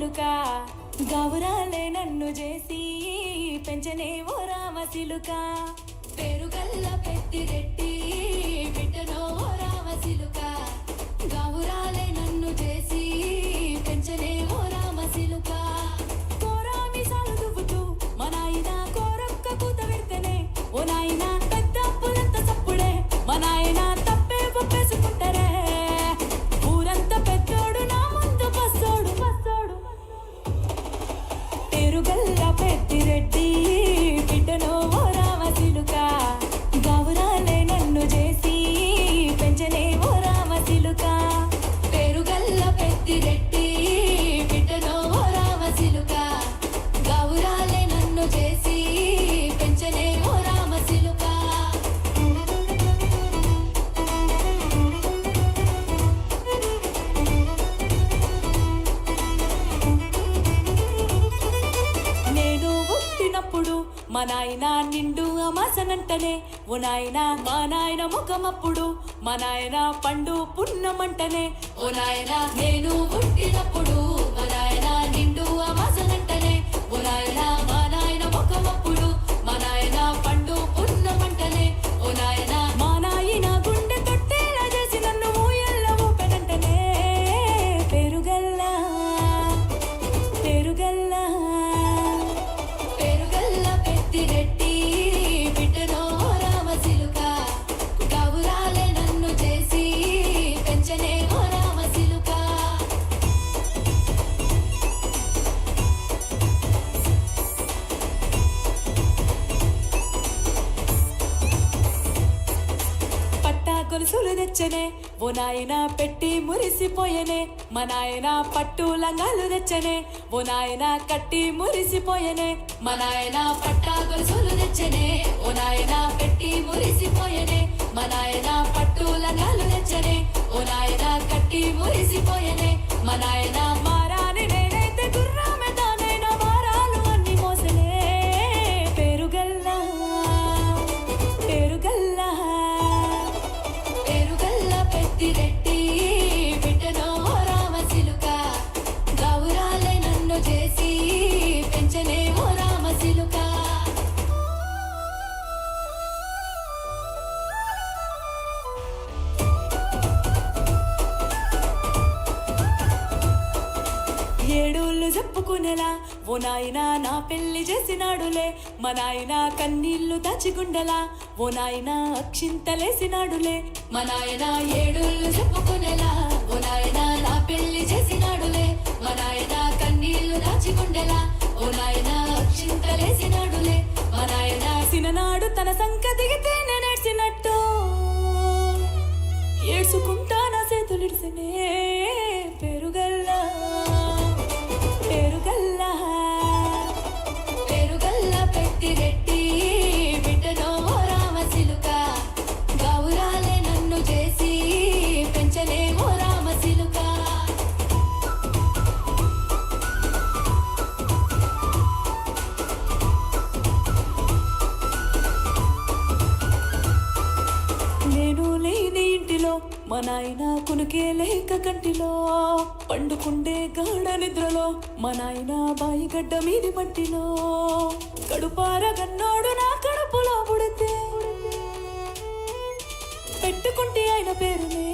సిలుక గౌరాలే నన్ను చేసి పెంచనే ఓ రామ సిలుక పేరుగల్ల పెద్దిరెడ్డి బిడ్డనో ఓ రామ సిలుక గౌరాలే నన్ను చేసి పెంచనే ఓ రామ సిలుక కోరామి సాలు దువ్వుతూ మా నాయన కోరొక్క కూత పెడితేనే ఓ నాయన పెద్ద అప్పులంత సప్పుడే మా నాయన తప్పే ఒప్పేసుకుంటారే ఊరంతా పెద్దోడు నా ముందు బస్సోడు పేరుగల్ల పెద్దిరెడ్డి బిడ్డనో ఓ రామ సిలుక గౌరాలే నన్ను చేసి పెంచనే ఓ రామ సిలుక పేరుగల్ల పెద్దిరెడ్డి బిడ్డనో ఓ రామ సిలుక గౌరాలే నన్ను చేసి పెంచనే ఓ రామ సిలుక నేను పుట్టినప్పుడు మా నాయన నిండు అమాసనంటనే ఓ నాయన మా నాయన ముఖమప్పుడు మా నాయన పండు పున్నమంటనే ఓ నాయన నేను పుట్టినప్పుడు మా నాయన నిండు అమాసనంటనే ఓ నాయన మా నాయన ముఖమప్పుడు మా నాయన పండు పున్నమంటనే ఓ నాయన మా నాయన గుండె తొట్టేలా చేసి నన్ను ఊయల్ల ఊపెనంటనే పేరుగల్లా పేరుగల్లా పేరుగల్ల పెద్దిరెడ్డి బిడ్డనో రామ సిలుక గౌరాలే నన్ను చేసి పెంచనే ఓ రామ సిలుక పట్టా గొలుసులు తెచ్చనే ఓ నాయన పెట్టి మురిసిపోయనే మా నాయన పట్టు లంగాలు తెచ్చనే ఓ నాయన కట్టి మురిసిపోయనే మా నాయన పట్టా గొలుసులు తెచ్చనే ఓ నాయన పెట్టి మురిసిపోయనే మా నాయన పట్టు లంగాలు తెచ్చనే ఓ నాయన కట్టి మురిసిపోయనే మా నాయన మారాని నేనైతే గుర్రామె తానైనా మారాలు అన్ని మోసనే పేరుగల్లా పేరుగల్లా పేరుగల్ల పెద్దిరెడ్డి బిడ్డనో రామ సిలుక గౌరాలే నన్ను చేసి పెంచనే ఓ రామ సిలుక ఏడోళ్ళు చెప్పుకునేలా ఓ నాయన నా పెళ్లి చేసినాడులే మా నాయన కన్నీళ్లు దాచిగుండెలా ఓ నాయన అక్షింతలేసినాడులే మా నాయన ఏడోళ్ళు చెప్పుకునేలా ఓ నాయన నా పెళ్లి చేసినాడులే మా నాయన కన్నీళ్లు దాచిగుండెలా ఓ నాయన అక్షింతలేసినాడులే మా నాయన సిననాడు తన సంక దిగితే నేనేడ్చినట్టు ఏడ్చుకుంటా నా చేతులిడిసినే పెరుగల్లా పేరుగల్లా పేరుగల్ల పెద్దిరెడ్డి బిడ్డనో రామ సిలుక గౌరాలే నన్ను చేసి పెంచనే ఓ రామ సిలుక నేను లేని ఇంటిలో మా నాయన కునుకే లేక కంటిలో పండుకుండే గాఢ నిద్రలో మా నాయన బాయి గడ్డ మీది మట్టిలో కడుపార గన్నోడు నా కడుపులో పుడితే పెట్టుకుంటే ఆయన పేరునే